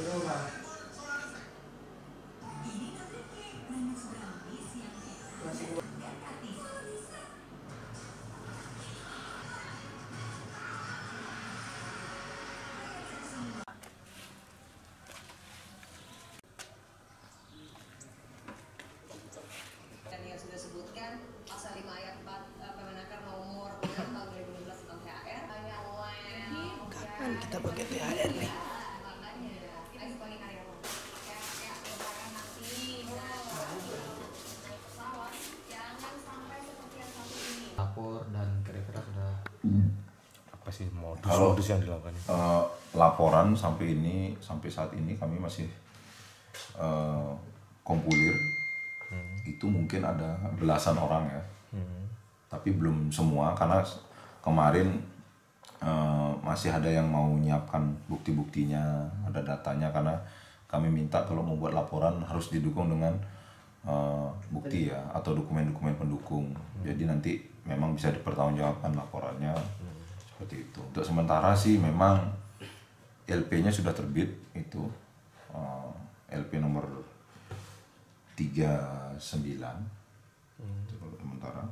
yang sudah sebutkan pasal 5 ayat 4 Permenaker nomor 6 tahun 2016 tentang THR. Kapan kita pakai THR nih? Lapor dan kira-kira sudah apa sih modus yang dilakukan? Laporan sampai saat ini kami masih kompulir. Itu mungkin ada belasan orang ya, tapi belum semua karena kemarin masih ada yang mau menyiapkan bukti-buktinya, ada datanya, karena kami minta kalau mau buat laporan harus didukung dengan bukti ya atau dokumen-dokumen pendukung. Jadi nanti memang bisa dipertanggungjawabkan laporannya seperti itu. Untuk sementara sih memang LP-nya sudah terbit itu LP nomor 39 sementara.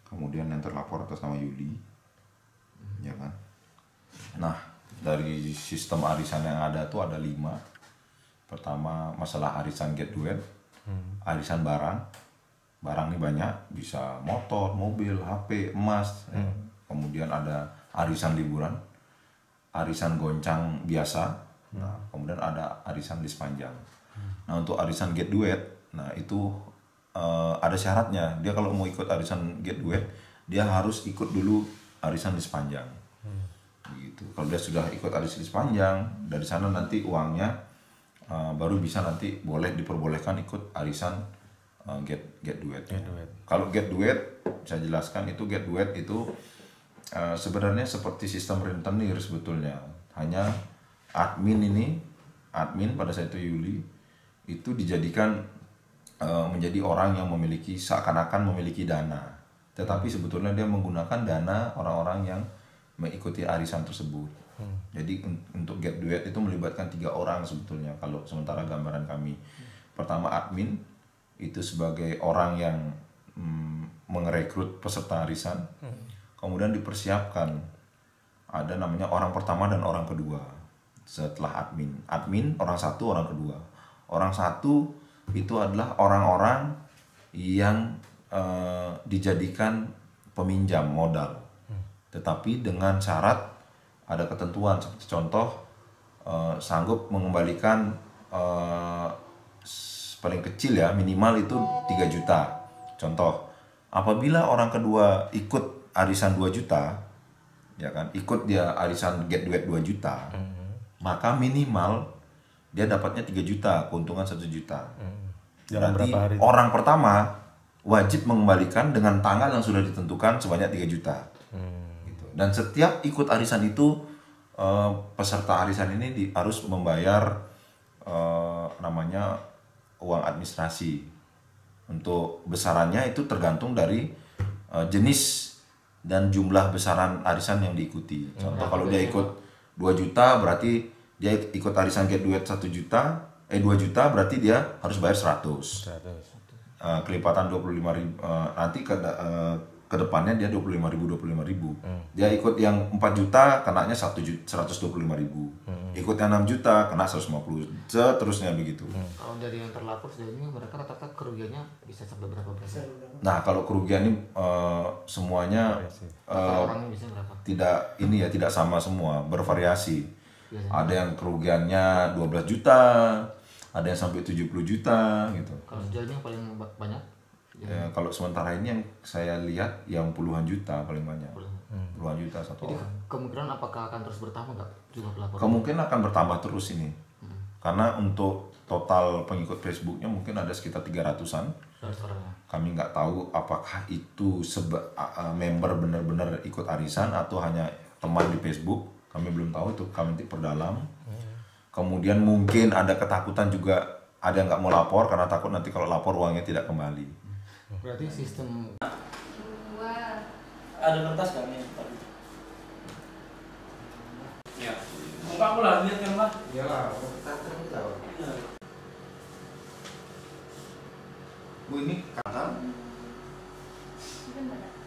Kemudian yang terlapor atas nama Yuli, ya kan. Nah, dari sistem arisan yang ada tuh ada 5. Pertama masalah arisan get duet, arisan barang ini banyak, bisa motor, mobil, HP, emas. Kemudian ada arisan liburan, arisan goncang biasa. Nah, kemudian ada arisan list panjang. Nah, untuk arisan get duet, nah itu ada syaratnya. Dia kalau mau ikut arisan get duet, dia harus ikut dulu arisan list panjang. Gitu. Kalau dia sudah ikut arisan list panjang, dari sana nanti uangnya baru bisa nanti diperbolehkan ikut arisan get duet. Kalau get duet, saya jelaskan itu get duet itu sebenarnya seperti sistem rentenir sebetulnya. Hanya admin pada saat itu Yuli itu dijadikan menjadi orang yang seakan-akan memiliki dana, tetapi sebetulnya dia menggunakan dana orang-orang yang mengikuti arisan tersebut. Jadi untuk get duet itu melibatkan 3 orang sebetulnya kalau sementara gambaran kami. Pertama admin itu sebagai orang yang merekrut peserta arisan. Kemudian dipersiapkan ada namanya orang pertama dan orang kedua setelah admin orang satu, orang kedua. Orang satu itu adalah orang-orang yang dijadikan peminjam modal, tetapi dengan syarat ada ketentuan, seperti contoh sanggup mengembalikan paling kecil ya minimal itu 3 juta. Contoh, apabila orang kedua ikut arisan 2 juta, ya kan, ikut dia arisan get duet 2 juta, maka minimal dia dapatnya 3 juta, keuntungan 1 juta. Berarti orang pertama wajib mengembalikan dengan tanggal yang sudah ditentukan sebanyak 3 juta. Gitu. Dan setiap ikut arisan itu peserta arisan ini harus membayar namanya uang administrasi. Untuk besarannya itu tergantung dari jenis dan jumlah besaran arisan yang diikuti. Contoh kalau dia ikut 2 juta berarti dia ikut arisan get duet 2 juta berarti dia harus bayar 100. Kelipatan 25.000 nanti ke depannya dia 25.000. Dia ikut yang 4 juta kenanya 125.000. Ikut yang 6 juta kena 150. Seterusnya begitu. Kalau dari yang terlapor sejauh ini mereka rata-rata kerugiannya bisa sampai berapa persen? Nah, kalau kerugian ini semuanya orangnya bisa berapa? Tidak sama semua, bervariasi. Ada yang kerugiannya 12 juta, ada yang sampai 70 juta gitu. Kalau sejauh ini yang paling banyak? Ya, kalau sementara ini yang saya lihat yang puluhan juta paling banyak. Puluhan juta satu Jadi, orang. kemungkinan apakah akan terus bertambah nggak jumlah pelapor? Kemungkinan akan bertambah terus ini. Karena untuk total pengikut Facebooknya mungkin ada sekitar 300-an. Kami nggak tahu apakah itu member benar-benar ikut arisan atau hanya teman di Facebook. Kami belum tahu, itu kami nanti perdalam. Kemudian mungkin ada ketakutan juga, ada yang nggak mau lapor karena takut nanti kalau lapor uangnya tidak kembali. Berarti sistem ada kertas nggak nih? Ya, muka aku lah lihat kan, Pak? ya Bu ini kanan. Mungkin benar.